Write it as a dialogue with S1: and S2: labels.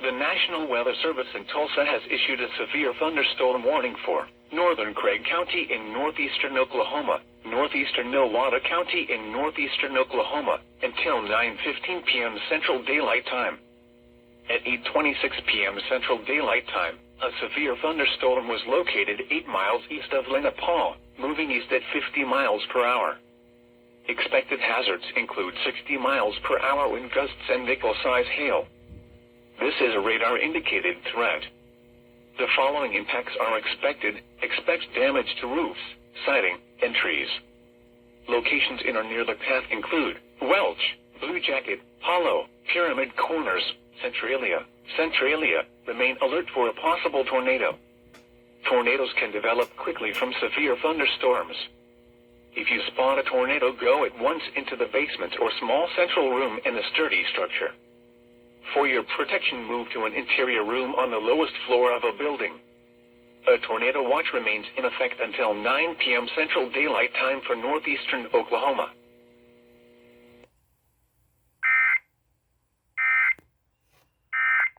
S1: The National Weather Service in Tulsa has issued a severe thunderstorm warning for northern Craig County in northeastern Oklahoma, northeastern Nowata County in northeastern Oklahoma, until 9:15 p.m. Central Daylight Time. At 8:26 p.m. Central Daylight Time, a severe thunderstorm was located 8 miles east of Lenapaw, moving east at 50 miles per hour. Expected hazards include 60 miles per hour wind gusts and nickel-size hail. This is a radar-indicated threat. The following impacts are expected. Expect damage to roofs, siding, and trees. Locations in or near the path include Welch, Blue Jacket, Hollow, Pyramid Corners, Centralia. Remain alert for a possible tornado. Tornadoes can develop quickly from severe thunderstorms. If you spot a tornado, go at once into the basement or small central room in a sturdy structure. For your protection, move to an interior room on the lowest floor of a building. A tornado watch remains in effect until 9 p.m. Central Daylight Time for northeastern Oklahoma.